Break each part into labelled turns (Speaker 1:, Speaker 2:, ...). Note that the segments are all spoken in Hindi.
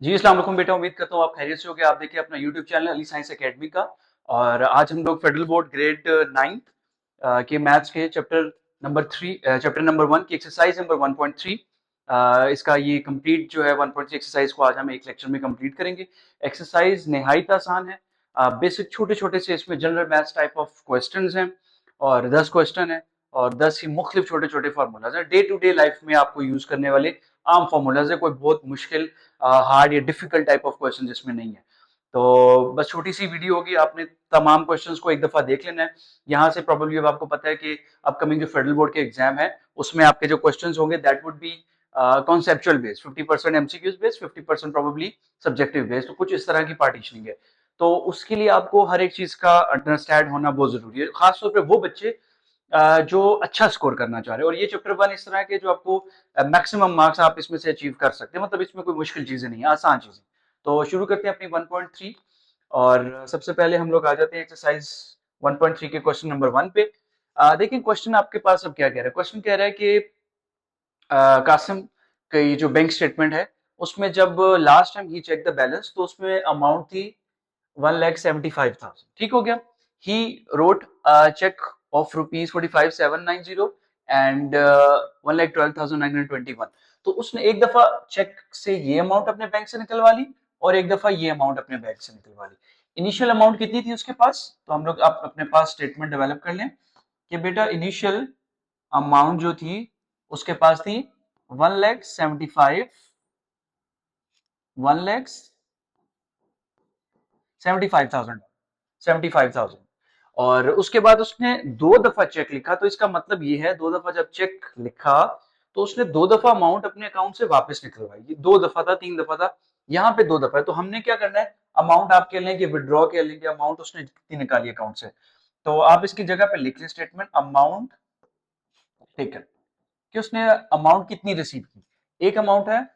Speaker 1: जी, अस्सलाम वालेकुम बेटा। उम्मीद करता हूँ आप खैरियत से होगे। आप देखिए अपना YouTube channel Ali science academy का। और आज हम लोग फेडरल बोर्ड ग्रेड 9 के मैथ्स के चैप्टर नंबर 1 की एक्सरसाइज नंबर 1.3, इसका ये कंप्लीट जो है 1.3 एक्सरसाइज को आज हम एक लेक्चर में कंप्लीट करेंगे। एक्सरसाइज निहायत आसान है। बेसिक छोटे छोटे से इसमें general maths type of questions हैं और 10 क्वेश्चन है और 10 ही मुख्तलिफ छोटे छोटे फार्मूलाज हैं। डे टू डे लाइफ में आपको यूज करने वाले आम फार्मूलाज है। कोई बहुत मुश्किल, हार्ड या डिफिकल्ट टाइप ऑफ क्वेश्चन इसमें नहीं है। तो बस छोटी सी वीडियो होगी, आपने तमाम क्वेश्चंस को एक दफा देख लेना है। यहाँ से प्रॉब्लली अब आपको पता है कि अपकमिंग जो फेडरल बोर्ड के एग्जाम है उसमें आपके जो क्वेश्चंस होंगे that would be conceptual based, 50% MCQs based, 50% probably subjective based. तो कुछ इस तरह की पार्टीशनिंग है। तो उसके लिए आपको हर एक चीज का अंडरस्टैंड होना बहुत जरूरी है, खासतौर पर वो बच्चे जो अच्छा स्कोर करना चाह रहे हैं। और ये चैप्टर 1 इस तरह के जो आपको मैक्सिमम मार्क्स आप इसमें से अचीव कर सकते हैं। मतलब इसमें कोई मुश्किल चीजें नहीं है, आसान चीजें। तो शुरू करते हैं अपनी 1.3। और सबसे पहले हम लोग आ जाते हैं एक्सरसाइज 1.3 के क्वेश्चन नंबर 1 पे। देखिए क्वेश्चन आपके पास अब क्या कह रहा है। क्वेश्चन कह रहा है कि कासिम की जो बैंक स्टेटमेंट है उसमें जब लास्ट टाइम ही चेक द बैलेंस तो उसमें अमाउंट थी 1,75,000। ठीक हो गया। He wrote cheque of ₹45,790 and 1,12,921। तो उसने एक दफा चेक से ये अमाउंट अपने बैंक से निकलवा ली और एक दफा ये अमाउंट अपने बैंक से निकलवा ली। इनिशियल अमाउंट कितनी थी उसके पास, तो हम लोग आप अपने पास स्टेटमेंट डेवलप कर लें कि बेटा इनिशियल अमाउंट जो थी उसके पास थी 1,75,000, 75,000। और उसके बाद उसने दो दफा चेक लिखा। तो इसका मतलब ये है दो दफा जब चेक लिखा तो उसने दो दफा अमाउंट अपने अकाउंट से वापस निकलवाई। ये दो दफा था, तीन दफा था, यहाँ पे दो दफा है। तो हमने क्या करना है, अमाउंट आप कह लें कि विड्रॉ कह लेंगे, अमाउंट उसने कितनी निकाली अकाउंट से। तो आप इसकी जगह पे लिख लें स्टेटमेंट अमाउंट टेकन, कि उसने अमाउंट कितनी रिसीव की। एक अमाउंट है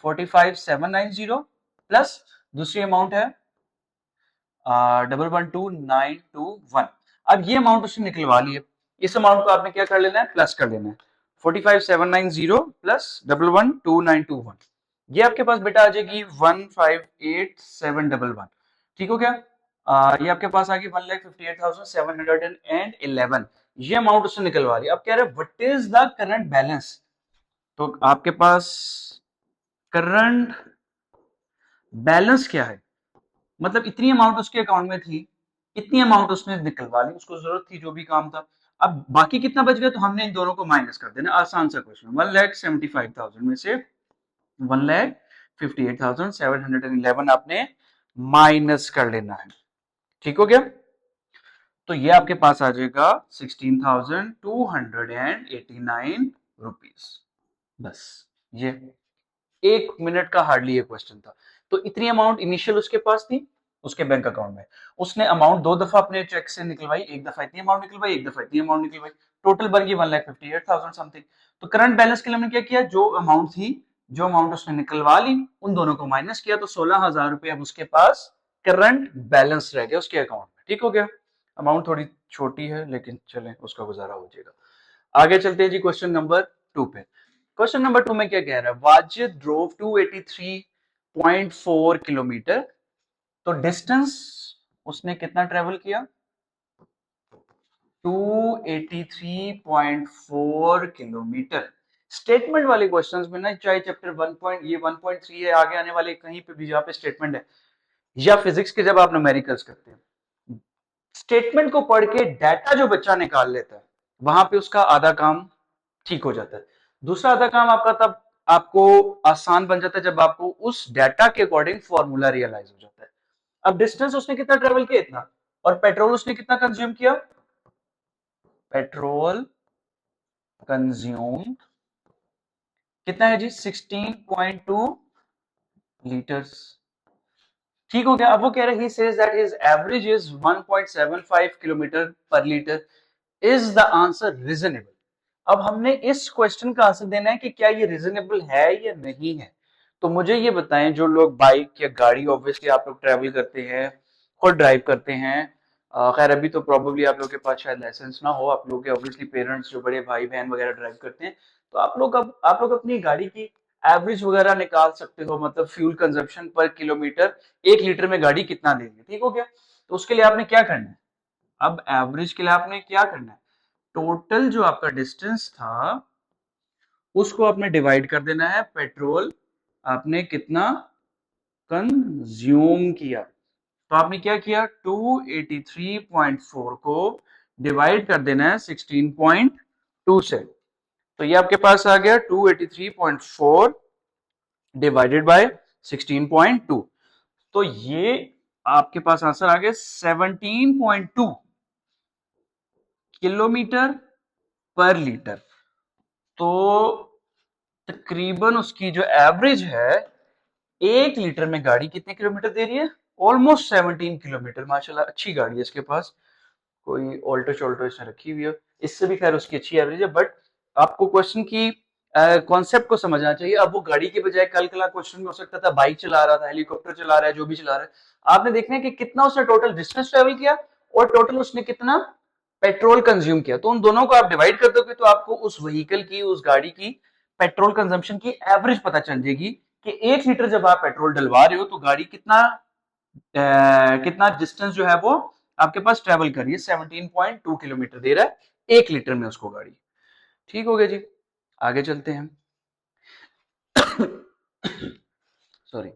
Speaker 1: 45,790 प्लस दूसरी अमाउंट है 1,12,921। अब ये अमाउंट उसने निकलवा ली है। इस अमाउंट को आपने क्या कर लेना है, प्लस कर लेना है। 45,790 प्लस 1,12,921, ये आपके पास बेटा आ जाएगी 158,711। ठीक हो गया। ये आपके पास आ गई 1,58,711। ये अमाउंट उसने निकलवा लिया। अब कह रहे हैं what is the current balance. तो आपके पास करंट बैलेंस क्या है, मतलब इतनी अमाउंट उसके अकाउंट में थी, इतनी अमाउंट उसने निकलवा ली, उसको जरूरत थी जो भी काम था। अब बाकी कितना बच गया, तो हमने इन दोनों को माइनस कर देना। आसान सा क्वेश्चन। 1,75,000 में से 1,58,711 आपने माइनस कर लेना है। ठीक हो गया। तो ये आपके पास आ जाएगा 16,289 रुपीज। बस ये 1 मिनट का हार्डली ये क्वेश्चन था। तो इतनी अमाउंट इनिशियल उसके पास थी उसके बैंक अकाउंट में। उसने अमाउंट दो दफा अपने चेक से निकलवाई, एक दफा इतनी अमाउंट निकलवाई, एक दफा इतनी अमाउंट निकलवाई। टोटल बन गई 1,58,000 समथिंग। तो करंट बैलेंस के लिए हमने क्या किया, जो अमाउंट थी, जो अमाउंट उसने निकलवा ली, उन दोनों को माइनस किया। तो 16,000 रुपए अब उसके पास करंट बैलेंस रह गया उसके अकाउंट में। ठीक हो गया। अमाउंट थोड़ी छोटी है लेकिन चलें, उसका गुजारा हो जाएगा। आगे चलते हैं जी क्वेश्चन नंबर 2 पे। क्वेश्चन नंबर 2 में क्या कह रहा है, वाजिद ड्रोव 283.4 किलोमीटर। तो डिस्टेंस उसने कितना ट्रेवल किया, 283.4 किलोमीटर। स्टेटमेंट वाले क्वेश्चंस में ना, चाहे चैप्टर 1.3 है, आगे आने वाले कहीं पे भी जहां पे स्टेटमेंट है, या फिजिक्स के जब आप न्यूमेरिकल्स करते हैं, स्टेटमेंट को पढ़ के डाटा जो बच्चा निकाल लेता है वहां पे उसका आधा काम ठीक हो जाता है। दूसरा आधा काम आपका तब आपको आसान बन जाता है जब आपको उस डाटा के अकॉर्डिंग फॉर्मूला रियलाइज हो जाता है। अब डिस्टेंस उसने कितना ट्रेवल किया, इतना। और पेट्रोल उसने कितना कंज्यूम किया, पेट्रोल कंज्यूम कितना है जी, 16.2 लीटर्स। ठीक हो गया। अब वो कह रहे, he says that his average is 1.75 kilometre पर litre. Is the answer reasonable. अब हमने इस क्वेश्चन का आंसर देना है कि क्या ये रीजनेबल है या नहीं है। तो मुझे ये बताएं, जो लोग बाइक या गाड़ी, ऑब्वियसली आप लोग ट्रैवल करते हैं, खुद ड्राइव करते हैं। खैर अभी तो प्रॉब्लली आप लोग के पास शायद लाइसेंस ना हो, आप लोग के ऑब्वियसली पेरेंट्स जो बड़े भाई बहन वगैरह ड्राइव करते हैं। तो आप लोग अपनी गाड़ी की एवरेज वगैरह निकाल सकते हो, मतलब फ्यूल कंजप्शन पर किलोमीटर 1 लीटर में गाड़ी कितना दे रही है, ठीक हो गया। तो उसके लिए आपने क्या करना है, अब एवरेज के लिए आपने क्या करना है, टोटल जो आपका डिस्टेंस था उसको आपने डिवाइड कर देना है पेट्रोल आपने कितना कंज्यूम किया। तो आपने क्या किया, 283.4 को डिवाइड कर देना है 16.2 से। तो ये आपके पास आ गया 283.4 डिवाइडेड बाय 16.2। तो ये आपके पास आंसर आ गया 17.2 किलोमीटर पर लीटर। तो तकरीबन उसकी जो एवरेज है 1 लीटर में गाड़ी कितने किलोमीटर दे रही है, ऑलमोस्ट 17 किलोमीटर। माशाल्लाह अच्छी गाड़ी है इसके पास, कोई ऑल्टो शोल्टो इसने रखी हुई है, इससे भी खैर उसकी अच्छी एवरेज है। बट आपको क्वेश्चन की कॉन्सेप्ट को समझना चाहिए। अब वो गाड़ी के बजाय कल कला क्वेश्चन में हो सकता था बाइक चला रहा था, हेलीकॉप्टर चला रहा है, जो भी चला रहा है, आपने देखना है कि कितना उसने टोटल डिस्टेंस ट्रेवल किया और टोटल उसने कितना पेट्रोल कंज्यूम किया। तो उन दोनों को आप डिवाइड कर दोगे तो आपको उस व्हीकल की, उस गाड़ी की पेट्रोल कंजम्पशन की एवरेज पता चल जाएगी कि 1 लीटर जब आप पेट्रोल डलवा रहे हो तो गाड़ी कितना डिस्टेंस जो है वो आपके पास ट्रेवल कर रही है। 17.2 किलोमीटर दे रहा है 1 लीटर में उसको गाड़ी। ठीक हो गया जी, आगे चलते हैं। सॉरी।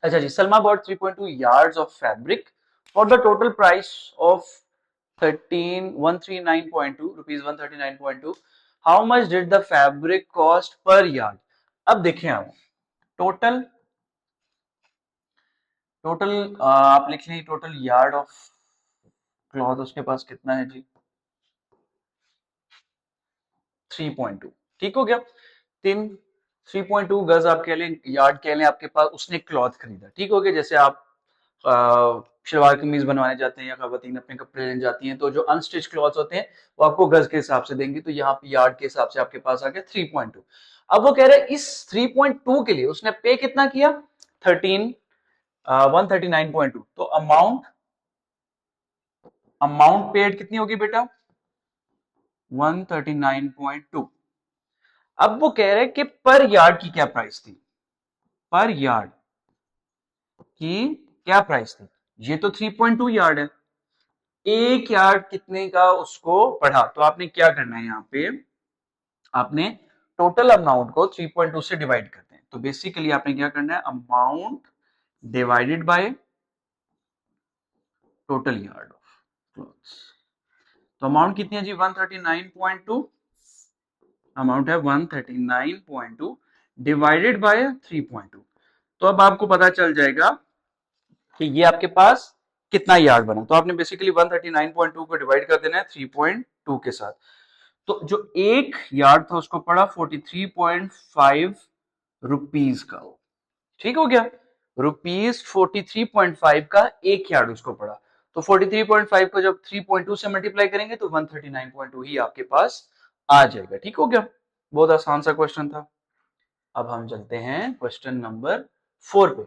Speaker 1: अच्छा जी, Salma bought 3.2 yards of fabric for the total price of 139.2 rupees 139.2. How much did the fabric cost per yard? अब देखें आप टोटल टोटल आप लिख लें टोटल यार्ड ऑफ क्लॉथ उसके पास कितना है जी, 3.2। ठीक हो गया, 3.2 गज आप कह लें, यार्ड कह लें, आपके पास उसने क्लॉथ खरीदा। ठीक हो गया, जैसे आप शलवार कमीज बनवाने जाते हैं या खवातीन अपने कपड़े लेने जाती हैं तो जो अनस्टिच क्लॉथ होते हैं वो आपको गज के हिसाब से देंगे। तो यहाँ पे यार्ड के हिसाब से आपके पास आ गया 3.2। अब वो कह रहे हैं इस 3.2 के लिए उसने पे कितना किया, 139.2। तो अमाउंट पेड कितनी होगी बेटा, 139.2। अब वो कह रहे हैं कि पर यार्ड की क्या प्राइस थी, पर यार्ड की क्या प्राइस थी। ये तो 3.2 यार्ड है, एक यार्ड कितने का उसको पढ़ा। तो आपने क्या करना है, यहाँ पे आपने टोटल अमाउंट को 3.2 से डिवाइड करते हैं। तो बेसिकली आपने क्या करना है, amount divided by total yard of clothes. तो अमाउंट कितनी है जी, 139.2। अमाउंट है 139.2 डिवाइडेड बाय 3.2। तो अब आपको पता चल जाएगा कि ये आपके पास कितना यार्ड बना। तो आपने बेसिकली 139.2 को डिवाइड कर देना है 3.2 के साथ। तो जो एक यार्ड था उसको पड़ा 43.5 रुपीज का। ठीक हो गया, रुपीज 43.5 का एक यार्ड उसको पड़ा। तो 43.5 को जब 3.2 से मल्टीप्लाई करेंगे तो 139.2 ही आपके पास आ जाएगा। ठीक हो गया, बहुत आसान सा क्वेश्चन था। अब हम चलते हैं क्वेश्चन नंबर 4 पे।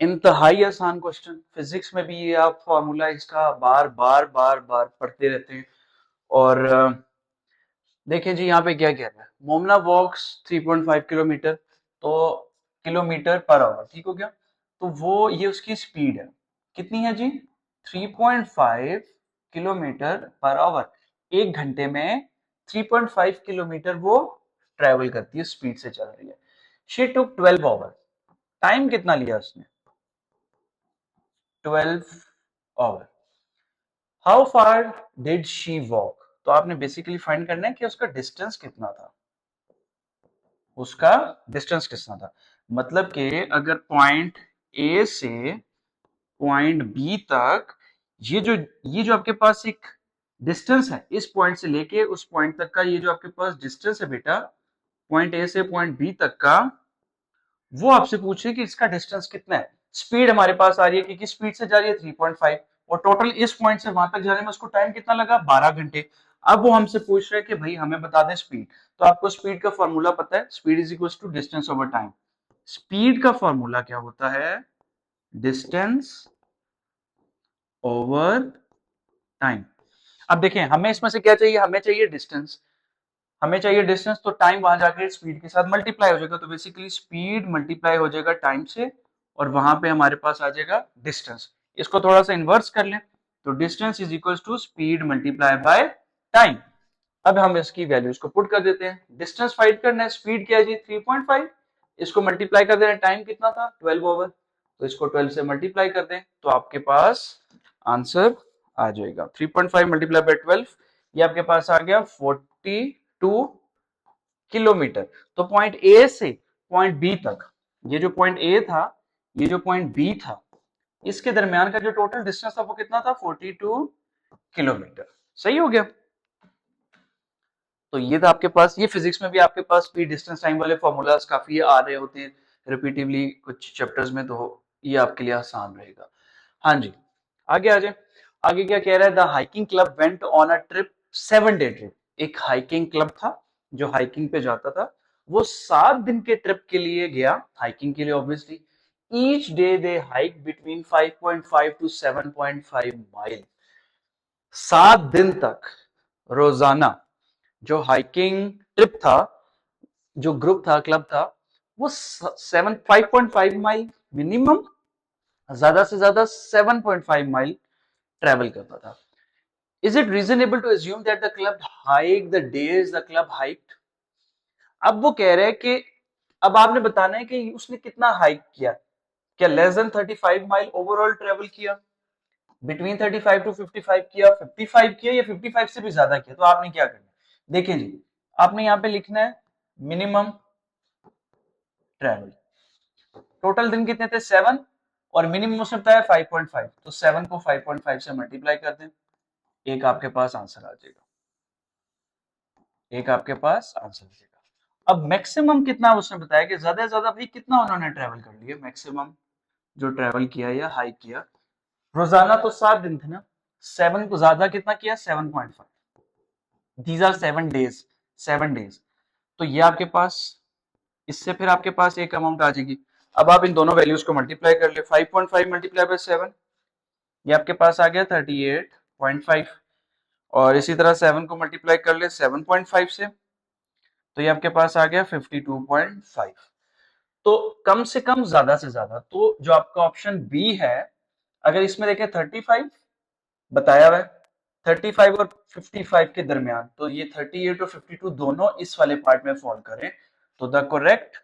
Speaker 1: इंतहाई आसान क्वेश्चन, फिजिक्स में भी ये आप फॉर्मूला इसका बार बार बार बार पढ़ते रहते हैं। और देखें जी, यहाँ पे क्या कह रहा है, मोमना वॉक्स 3.5 किलोमीटर, तो किलोमीटर पर आवर। ठीक हो गया, तो वो ये उसकी स्पीड है, कितनी है जी, 3.5 किलोमीटर पर आवर। 1 घंटे में 3.5 किलोमीटर वो ट्रेवल करती है, स्पीड से चल रही है। शी टुक 12 आवर, टाइम कितना लिया उसने, 12 hour. How far did she walk, तो आपने बेसिकली फाइंड करना है कि उसका डिस्टेंस कितना था, उसका डिस्टेंस कितना था। मतलब कि अगर पॉइंट ए से पॉइंट बी तक ये जो आपके पास एक डिस्टेंस है, इस पॉइंट से लेके उस पॉइंट तक का ये जो आपके पास डिस्टेंस है बेटा, पॉइंट ए से पॉइंट बी तक का, वो आपसे पूछे कि इसका डिस्टेंस कितना है। स्पीड हमारे पास आ रही है कि किस स्पीड से जा रही है, 3.5, और टोटल इस पॉइंट से वहां तक जाने में उसको टाइम कितना लगा, 12 घंटे। अब वो हमसे पूछ रहे हैं कि भाई हमें बता दें स्पीड। तो आपको स्पीड का फॉर्मूला पता है, speed is equal to distance over time. Speed का फॉर्मूला क्या होता है, डिस्टेंस ओवर टाइम। अब देखें हमें इसमें से क्या चाहिए, हमें चाहिए डिस्टेंस। हमें चाहिए डिस्टेंस, तो टाइम वहां जाकर स्पीड के साथ मल्टीप्लाई हो जाएगा, तो बेसिकली स्पीड मल्टीप्लाई हो जाएगा टाइम से, और वहां पे हमारे पास आ जाएगा डिस्टेंस। इसको थोड़ा सा इन्वर्स कर लें, तो distance is equal to speed multiply by time. अब हम इसकी वैल्यूज को पुट कर देते हैं, डिस्टेंस फाइंड करना है, स्पीड क्या है जी 3.5, इसको मल्टीप्लाई कर देना, टाइम कितना था 12 ओवर, तो इसको 12 से मल्टीप्लाई कर दें तो आपके पास आंसर आ जाएगा 3.5 मल्टीप्लाई बाय 12, ये आपके पास आ गया 42 किलोमीटर। तो पॉइंट ए से पॉइंट बी तक, ये जो पॉइंट ए था, ये जो पॉइंट बी था, इसके दरमियान का जो टोटल डिस्टेंस था वो कितना था 42 किलोमीटर। सही हो गया। तो ये था आपके पास, ये फिजिक्स में भी आपके पास स्पीड डिस्टेंस टाइम वाले फॉर्मूलाज काफी आ रहे होते हैं रिपीटिवली कुछ चैप्टर्स में, तो ये आपके लिए आसान रहेगा। हाँ जी, आगे आ जाए। आगे क्या कह रहा है, the hiking club went on a trip 7 day trip. एक हाइकिंग क्लब था जो हाइकिंग पे जाता था, वो 7 दिन के ट्रिप के लिए गया, हाइकिंग के लिए obviously. Each day they hike between 5.5 to 7.5 mile. 7 दिन तक रोजाना जो हाइकिंग ट्रिप था, जो ग्रुप था, क्लब था, वो 5.5 माइल मिनिमम, ज्यादा से ज्यादा 7.5 माइल ट्रेवल करता था। Is it reasonable to assume that the club hike the days the club hiked? अब वो कह रहे हैं कि अब आपने बताना है कि उसने कितना हाइक किया, क्या less than 35 mile overall travel किया, बिटवीन 35 टू 55 किया, 55 किया, या 55 से भी ज्यादा किया। तो आपने क्या करना है, देखें जी, आपने यहाँ पे लिखना है मिनिमम ट्रेवल। टोटल दिन कितने थे 7, और मिनिमम उसने बताया 5.5, तो 7 को 5.5 से मल्टीप्लाई कर दें, एक आपके पास आंसर आ जाएगा, एक आपके पास आंसर आ जाएगा। अब मैक्सिमम कितना उसने बताया कि ज्यादा से ज्यादा भाई कितना उन्होंने ट्रेवल कर लिया, मैक्सिमम जो ट्रेवल किया या हाइक किया रोजाना, तो 7 दिन थे ना, 7 को ज्यादा कितना किया 7.5, दीज आर 7 डेज, 7 डेज। तो ये आपके पास, इससे फिर आपके पास एक अमाउंट आ जाएगी। अब आप इन दोनों वैल्यूज को मल्टीप्लाई कर ले, 5.5 मल्टीप्लाई बाय 7, ये आपके पास आ गया 38.5, और इसी तरह 7 को मल्टीप्लाई कर ले 7.5 से, तो ये आपके पास आ गया 52.5। तो कम से कम ज्यादा से ज्यादा, तो जो आपका ऑप्शन बी है, अगर इसमें देखें 35 बताया हुआ है, 35 और 55 के दरमियान, तो ये 38 और 52 दोनों इस वाले पार्ट में फॉल करें, तो द करेक्ट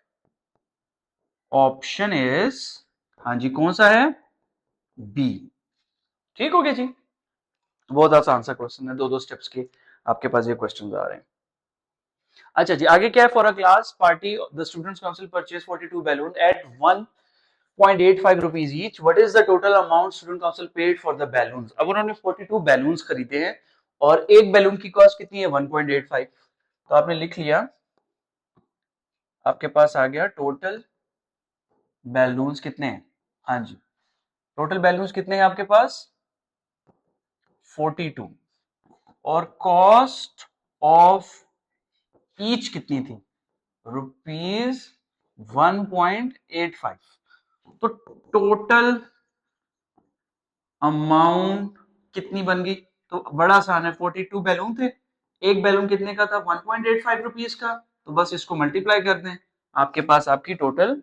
Speaker 1: ऑप्शन इज, हाँ जी कौन सा है, बी। ठीक हो गया जी, बहुत आसान सा क्वेश्चन है, दो दो स्टेप्स के आपके पास ये क्वेश्चन आ रहे हैं। अच्छा जी, आगे क्या है, for a class party the students council purchase 42 balloon एट 1.85 rupees each, what is the total amount student council paid for the balloons. अब उन्होंने 42 बैलून्स खरीदे हैं, और एक बैलून की कॉस्ट कितनी है 1.85, तो आपने लिख लिया, आपके पास आ गया टोटल बैलून्स कितने हैं, हाँ जी टोटल बैलून्स कितने हैं आपके पास 42, और कॉस्ट ऑफ ईच कितनी थी रुपीज 1.85, तो टोटल अमाउंट कितनी बन गई, तो बड़ा आसान है, 42 बैलून थे, एक बैलून कितने का था 1.85 रुपीज का, तो बस इसको मल्टीप्लाई कर दें, आपके पास आपकी टोटल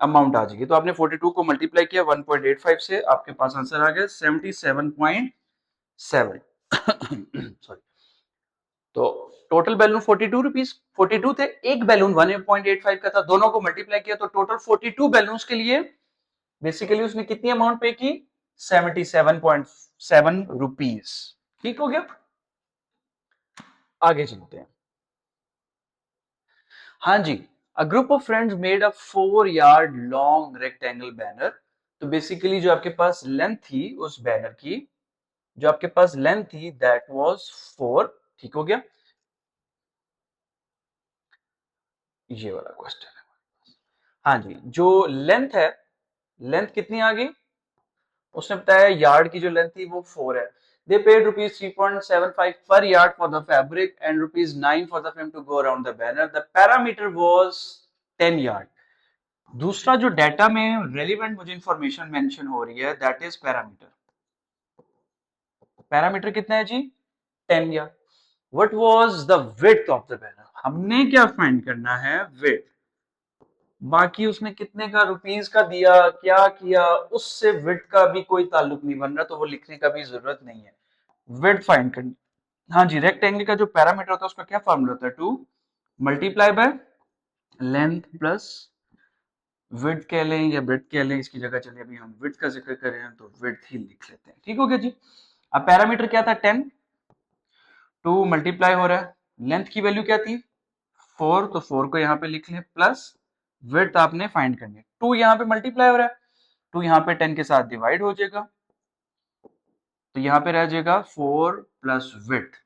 Speaker 1: अमाउंट आ जाएगी। तो आपने 42 को मल्टीप्लाई किया 1.85 से, आपके पास आंसर आ गया 77.7 सॉरी। तो टोटल बैलून 42 रुपीज, 42 थे, एक बैलून 1.85 का था, दोनों को मल्टीप्लाई किया तो टोटल 42 बैलून्स के लिए बेसिकली उसने कितनी अमाउंट पे की 77.7 रुपीज। ठीक हो गया, आगे चलते हैं। हाँ जी, a group of friends made a 4 yard long rectangle banner. तो बेसिकली जो आपके पास लेंथ थी उस बैनर की, जो आपके पास लेंथ थी दैट वाज 4। ठीक हो गया, ये वाला क्वेश्चन है। हाँ जी, जो लेंथ है, लेंथ कितनी आ गई, उसने बताया यार्ड की जो लेंथ थी वो 4 है। दे पेड रुपीज 3.75 पर yard for the fabric and rupees 9 for the frame to go around the banner, the parameter was 10 yard. दूसरा जो डाटा में रेलिवेंट मुझे इंफॉर्मेशन मेंशन हो रही है दैट इज पैरामीटर। पैरामीटर कितना है जी 10 yard. What was the width of the banner, हमने क्या फाइंड करना है, विड्थ। बाकी उसने कितने का रुपीस का दिया, क्या किया, उससे विड्थ का भी कोई ताल्लुक नहीं बन रहा, तो वो लिखने का भी जरूरत नहीं है। विड्थ फाइंड करनी। हाँ जी, रेक्टेंगल का जो पैरामीटर होता है उसका क्या फॉर्मूला होता है, 2 multiply by length plus width कह लें या ब्रेड्थ कह लें, इसकी जगह चलिए अभी हम विड्थ का जिक्र कर रहे हैं तो विड्थ ही लिख लेते हैं। ठीक हो गया जी। अब पैरामीटर क्या था, 10, 2 मल्टीप्लाई हो रहा है, लेंथ की वैल्यू क्या थी 4, तो 4 को यहाँ पे लिख लें, प्लस विड्थ आपने फाइंड करनी है, 2 यहाँ पे मल्टीप्लाई हो रहा है, 2 यहाँ पे 10 के साथ डिवाइड हो जाएगा, तो यहाँ पे रह जाएगा 4 प्लस विड्थ।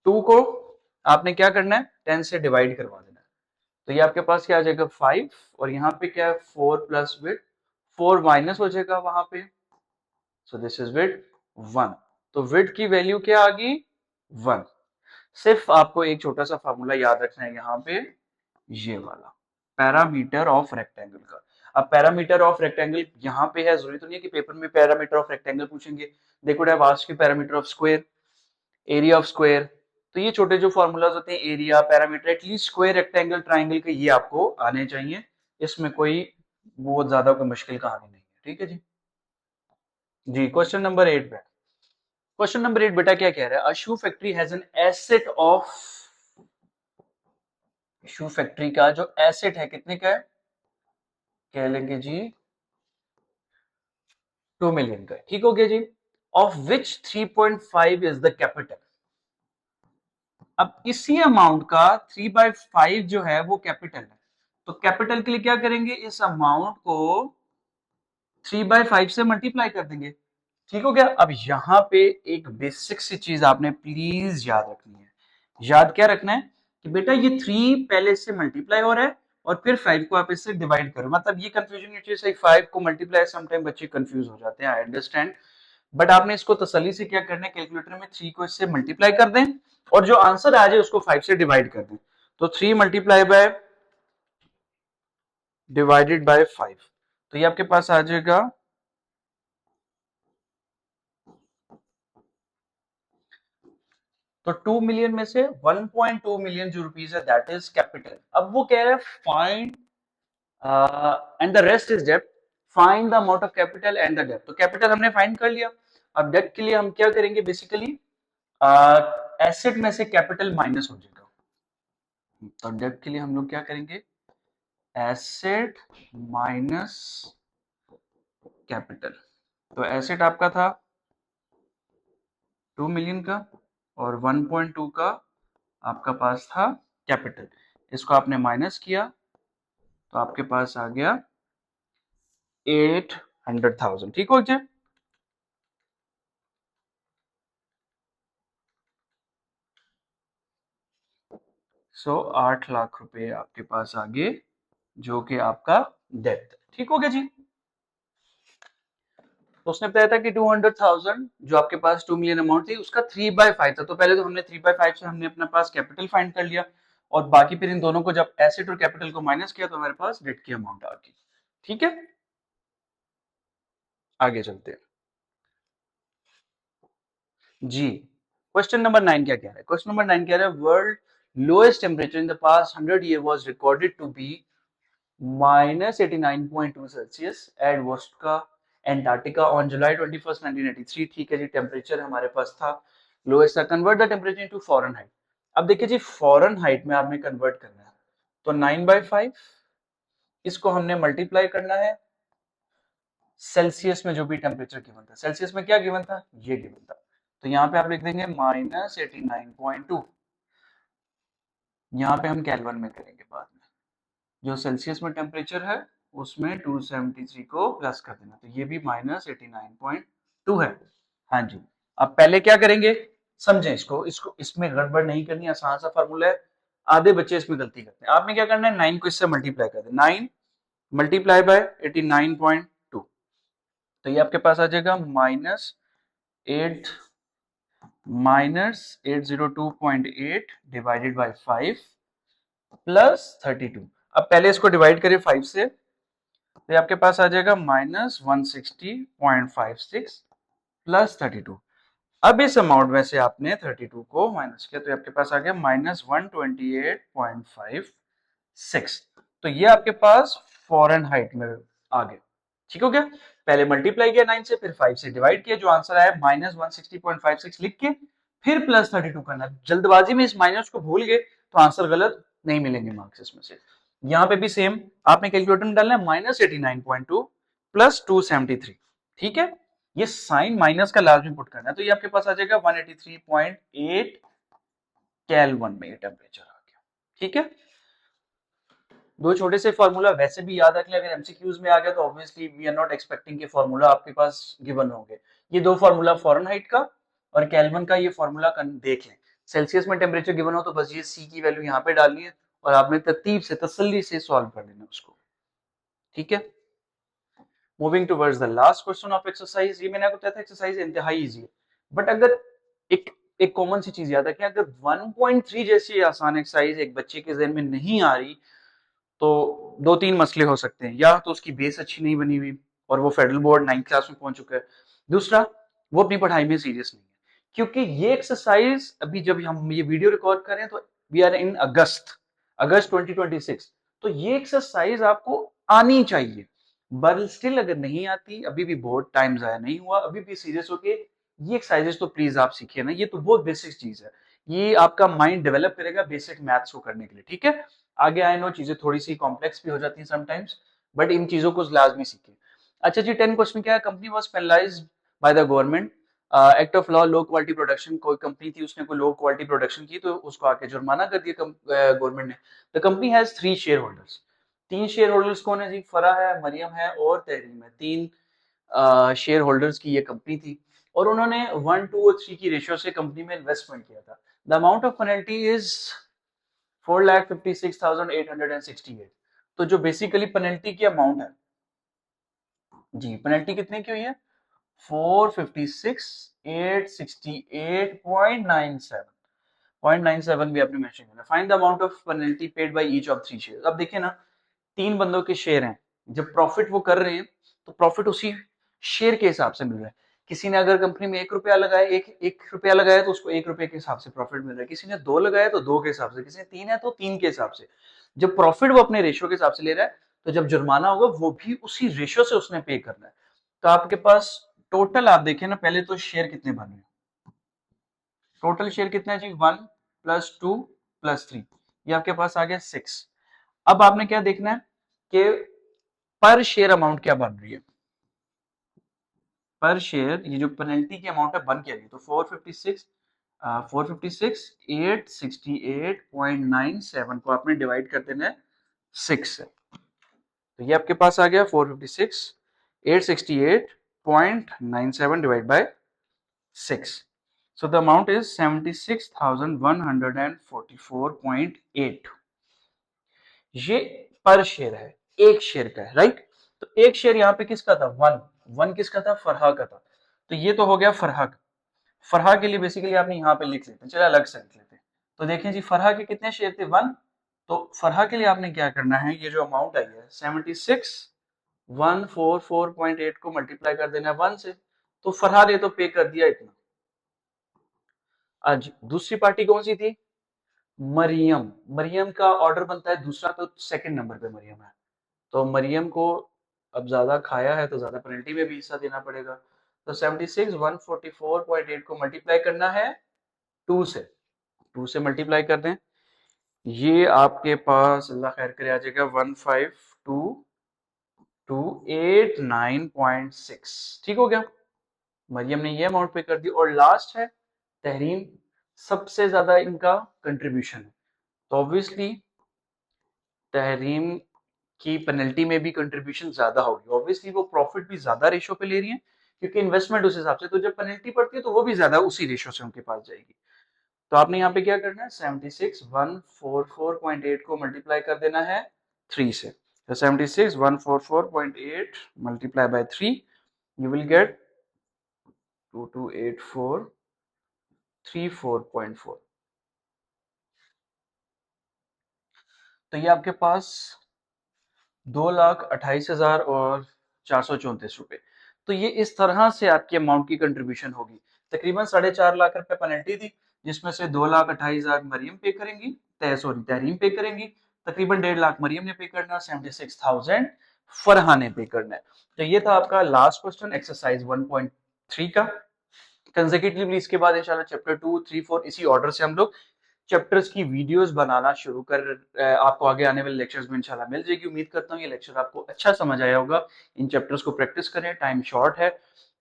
Speaker 1: 2 को आपने क्या करना है, 10 से डिवाइड करवा देना है, तो ये आपके पास क्या आ जाएगा 5, और यहाँ पे क्या है 4 प्लस विड्थ, 4 माइनस हो जाएगा वहां पे, सो दिस इज विड्थ 1। तो विड्थ की वैल्यू क्या आ गई 1। सिर्फ आपको एक छोटा सा फॉर्मूला याद रखना है यहाँ पे, ये वाला पैरामीटर ऑफ रेक्टेंगल का। अब पैरामीटर ऑफ रेक्टेंगल यहाँ पे है, जरूरी तो नहीं है कि पेपर में पैरामीटर ऑफ रेक्टेंगल पूछेंगे, they could have asked parameter of square, area of square, तो ये छोटे जो फॉर्मूलाज होते हैं area parameter, at least square rectangle triangle के ये आपको आने चाहिए, इसमें कोई बहुत ज्यादा कोई मुश्किल कहानी नहीं है। ठीक है जी। जी क्वेश्चन नंबर 8 पे, क्वेश्चन नंबर 8 बेटा क्या कह रहा है, a shoe factory has an asset of, shoe factory का जो एसेट है कितने का है, कह लेंगे जी 2 मिलियन का। ठीक हो गया जी। Of which 3.5 is the capital. अब इसी अमाउंट का 3/5 जो है वो कैपिटल है, तो कैपिटल के लिए क्या करेंगे, इस अमाउंट को 3/5 से मल्टीप्लाई कर देंगे। ठीक हो गया। अब यहाँ पे एक बेसिक सी चीज आपने प्लीज याद रखनी है, याद क्या रखना है कि बेटा ये 3 पहले से मल्टीप्लाई हो रहा है और फिर 5 को आप इससे डिवाइड करो, मतलब ये कंफ्यूजन नहीं चाहिए, 5 को मल्टीप्लाई, समटाइम बच्चे कंफ्यूज हो जाते हैं, आई अंडरस्टैंड, बट आपने इसको तसल्ली से क्या करना है, कैलकुलेटर में 3 को इससे मल्टीप्लाई कर दें और जो आंसर आ जाए उसको 5 से डिवाइड कर दें, तो 3 मल्टीप्लाई बाय डिवाइडेड बाय 5, तो ये आपके पास आ जाएगा, तो 2 मिलियन में से 1.2 मिलियन जो रुपीस है दैट इज कैपिटल। अब वो कह रहा है find and the rest is डेब्ट, find the amount of capital and the डेब्ट। तो कैपिटल हमने फाइंड कर लिया, अब डेब्ट के लिए हम क्या करेंगे, बेसिकली एसेट में से कैपिटल माइनस हो जाएगा, तो डेब्ट के लिए हम लोग क्या करेंगे, एसेट माइनस कैपिटल। तो एसेट आपका था 2 मिलियन का और 1.2 का आपका पास था कैपिटल, इसको आपने माइनस किया तो आपके पास आ गया 800,000। ठीक हो जाए, सो 8 लाख रुपए आपके पास आगे, जो कि आपका डेप्थ। ठीक हो गया जी। तो उसने बताया था कि 200,000 जो आपके पास 2 मिलियन अमाउंट थी उसका 3/5 था, तो पहले तो हमने 3/5 से हमने अपने पास कैपिटल फाइंड कर लिया और बाकी फिर इन दोनों को जब एसेट और कैपिटल को माइनस किया तो हमारे पास डेट की अमाउंट आ गई। ठीक है, आगे चलते हैं जी। क्वेश्चन नंबर 9 क्या कह रहा है, क्वेश्चन नंबर 9 कह रहा है world lowest temperature in the past 100 year was recorded to be -89.2 Celsius at Vostok Antarctica on July 21st 1983। ठीक है जी, टेम्परेचर हमारे पास था लोएस्ट था। Convert the temperature into Fahrenheit. अब देखिए जी, फॉरेनहाइट में आपने कन्वर्ट करना है, तो 9/5 इसको हमने मल्टीप्लाई करना है सेल्सियस में जो भी टेम्परेचर गिवन था, सेल्सियस में क्या गिवन था, ये गिवन था, तो यहाँ पे आप लिख देंगे -89.2, यहाँ पे हम केल्विन में करेंगे बाद में, जो सेल्सियस में टेम्परेचर है उसमें 273 को प्लस कर देना, तो ये भी -89.2 है। हाँ जी, अब पहले क्या करेंगे, समझें इसको, इसमें गड़बड़ नहीं करनी, आसान सा फॉर्मूला है, आधे बच्चे इसमें गलती करते हैं। आपने क्या करना है, 9 को इससे मल्टीप्लाई कर देना, 9 मल्टीप्लाई बाय 89.2, तो ये आपके पास आ जाएगा -802.8 डिवाइडेड बाय 5 प्लस 32। अब पहले इसको डिवाइड करें 5 से, तो आपके पास आ जाएगा -160.56 प्लस 32। अब इस अमाउंट में से आपने 32 को माइनस किया तो आपके पास आ गया -128.56। तो ये आपके पास फॉरेन हाइट में आ गया। ठीक हो गया। पहले मल्टीप्लाई किया 9 से, फिर 5 से डिवाइड किया, जो आंसर आया -160.56 लिख के फिर +32 करना। जल्दबाजी में इस माइनस को भूल गए तो आंसर गलत, नहीं मिलेंगे मार्क्स इसमें से। यहाँ पे भी सेम आपने कैलकुलेटर में डालना है -89.2 +273। ठीक है। ये साइन माइनस का लाजमी पुट करना है, तो ये आपके पास आ जाएगा 183.8 केल्विन में ये टेम्परेचर आ गया। ठीक है। दो छोटे से फॉर्मूला वैसे भी याद रख ले, अगर एमसीक्यूज में आ गया तो obviously we are not expecting के फॉर्मूला आपके पास गिवन होंगे। ये दो फॉर्मूला फॉरेनहाइट का और केल्विन का, ये फॉर्मूला देख लें। सेल्सियस में टेम्परेचर गिवन हो तो बस ये सी की वैल्यू यहाँ पे डालनी है और आपने तरतीब से तसल्ली से सॉल्व कर लेना उसको। ठीक है। Moving towards the last question of exercise. ये मैंने आपको बताया था एक्सरसाइज इंतहाई इजी है, बट अगर एक एक कॉमन सी चीज याद रखें, अगर 1.3 जैसी आसान एक्सरसाइज एक बच्चे के जहन में नहीं आ रही तो दो तीन मसले हो सकते हैं। या तो उसकी बेस अच्छी नहीं बनी हुई और वो फेडरल बोर्ड 9th क्लास में पहुंच चुका है, दूसरा वो अपनी पढ़ाई में सीरियस नहीं है। क्योंकि ये एक्सरसाइज अभी जब हम ये वीडियो रिकॉर्ड कर रहे हैं तो वी आर इन अगस्त 2026, तो ये एक्सरसाइज आपको आनी चाहिए। बट स्टिल अगर नहीं आती, अभी भी बहुत टाइम जाया नहीं हुआ, अभी भी सीरियस होके ये एक्सरसाइजेस तो प्लीज आप सीखिए ना। ये तो बहुत बेसिक चीज है, ये आपका माइंड डेवलप करेगा बेसिक मैथ्स को करने के लिए। ठीक है। आगे आई नो चीजें थोड़ी सी कॉम्प्लेक्स भी हो जाती हैं समटाइम्स, बट इन चीजों को लाजमी सीखें। अच्छा जी, 10 क्वेश्चन क्या है। Company was penalised by the government act of law low quality production. कोई कंपनी थी, उसने कोई लो क्वालिटी प्रोडक्शन की तो उसको आके जुर्माना कर दिया गवर्नमेंट ने। The company has 3 share holders. 3 share holders कौन है जी? फरा है, मरियम है और तहरीम है। 3 शेयर होल्डर्स की ये कंपनी थी और उन्होंने 1, 2 और 3 की रेशियो से कंपनी में इन्वेस्टमेंट किया था। The amount of penalty is 4,56,868। तो जो बेसिकली पेनल्टी की अमाउंट है जी, पेनल्टी कितने की हुई है? 456,868.97 भी आपने मेंशन किया। Find the amount of penalty paid by each of 3 shares. अब देखिए ना, 3 बंदों के शेयर हैं, जब प्रॉफिट वो कर रहे हैं तो प्रॉफिट उसी शेयर के हिसाब से मिल रहा है। किसी ने अगर कंपनी में 1 रुपया लगाया, एक रुपया लगाया तो उसको 1 रुपए के हिसाब से प्रॉफिट मिल रहा है। किसी ने 2 लगाया तो 2 के हिसाब से, किसी ने 3 है तो 3 के हिसाब से। जब प्रॉफिट वो अपने रेशियो के हिसाब से ले रहा है तो जब जुर्माना होगा वो भी उसी रेशियो से उसने पे करना है। तो आपके पास टोटल आप देखिए ना, पहले तो शेयर कितने बन रहे हैं। टोटल शेयर कितना है जी? 1 + 2 + 3, ये आपके पास आ गया 6। अब आपने क्या देखना है कि पर शेयर अमाउंट क्या बन रही है। पर शेयर ये जो पेनल्टी की अमाउंट है बन क्या रही है, तो 456,868.97 को आपने डिवाइड कर देना है 6 से। तो ये आपके पास आ गया 456,868.97 divide by 6। So the amount is 76,144.8। ये पर शेयर है, एक शेयर का है, राइट। तो एक शेयर यहाँ पे किसका था? वन किसका था? फरहा का था। तो ये तो हो गया फरहा का। फरहा के लिए बेसिकली आपने यहाँ पे लिख लेते हैं, चलिए अलग से लिख लेते हैं। तो देखें जी, फरहा के कितने शेयर थे? 1। तो फरहा के लिए आपने क्या करना है, ये जो अमाउंट आई है 76,144.8 को मल्टीप्लाई कर देना है 1 से। तो फरहा ने तो पे कर दिया इतना। आज दूसरी पार्टी कौन सी थी? मरियम। मरियम का ऑर्डर बनता है दूसरा, तो सेकंड नंबर पे मरियम है। तो मरियम को अब ज्यादा खाया है तो ज्यादा पेनल्टी में भी हिस्सा देना पड़ेगा। तो 76,144.8 को मल्टीप्लाई करना है 2 से। 2 से मल्टीप्लाई कर दें, ये आपके पास अल्लाह खैर करे आ जाएगा 152,289.6। ठीक हो गया। मरियम ने ये अमाउंट पे कर दी और लास्ट है तहरीम। सबसे ज्यादा इनका कंट्रीब्यूशन है, तो ऑब्वियसली तहरीम की पेनल्टी में भी कंट्रीब्यूशन ज्यादा होगी। ऑब्वियसली वो प्रॉफिट भी ज्यादा रेशो पे ले रही है क्योंकि इन्वेस्टमेंट उस हिसाब से, तो जब पेनल्टी पड़ती है तो वो भी ज्यादा उसी रेशो से उनके पास जाएगी। तो आपने यहाँ पे क्या करना है, 76,144.8 को मल्टीप्लाई कर देना है 3 से। तो 76,144.8 multiply by 3, you will get 228434.4। तो ये आपके पास 2,28,434 रुपए। तो ये इस तरह से आपकी अमाउंट की कंट्रीब्यूशन होगी। तकरीबन 4.5 लाख रुपए पेनल्टी थी, जिसमें से 2,28,000 मरियम पे करेंगी, तहरीम पे करेंगी, तकरीबन 1.5 लाख मरियम ने पे करना है, 76,000 फरहा ने पे करना है। तो ये था आपका लास्ट क्वेश्चन एक्सरसाइज 1.3 का। कंसेक्यूटिवली इसके बाद इंशाल्लाह चैप्टर 2, 3, 4 इसी ऑर्डर से हम लोग चैप्टर्स की वीडियोस बनाना शुरू कर आपको आगे आने वाले लेक्चर्स में इंशाल्लाह मिल जाएगी। उम्मीद करता हूँ ये लेक्चर आपको अच्छा समझ आया होगा। इन चैप्टर्स को प्रैक्टिस करें, टाइम शॉर्ट है,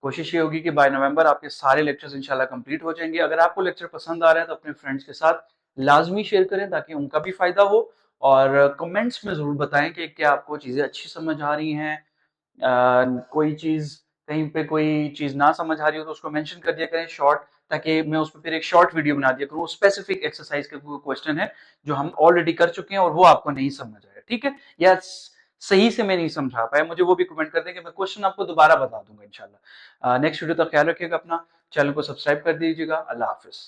Speaker 1: कोशिश ये होगी कि बाय नवंबर आपके सारे लेक्चर्स इंशाल्लाह कंप्लीट हो जाएंगे। अगर आपको लेक्चर पसंद आ रहा है तो अपने फ्रेंड्स के साथ लाजमी शेयर करें ताकि उनका भी फायदा हो, और कमेंट्स में जरूर बताएं कि क्या आपको चीजें अच्छी समझ आ रही हैं, कोई चीज कहीं पे कोई चीज ना समझ आ रही हो तो उसको मेंशन कर दिया करें शॉर्ट, ताकि मैं उस पर फिर एक शॉर्ट वीडियो बना दिया करूँ। स्पेसिफिक एक्सरसाइज के कोई क्वेश्चन है जो हम ऑलरेडी कर चुके हैं और वो आपको नहीं समझ आया, ठीक है, या सही से मैं नहीं समझा पाया, मुझे वो भी कमेंट कर दें कि मैं क्वेश्चन आपको दोबारा बता दूंगा इंशाल्लाह। नेक्स्ट वीडियो तक ख्याल रखिएगा अपना, चैनल को सब्सक्राइब कर दीजिएगा। अल्लाह हाफिज।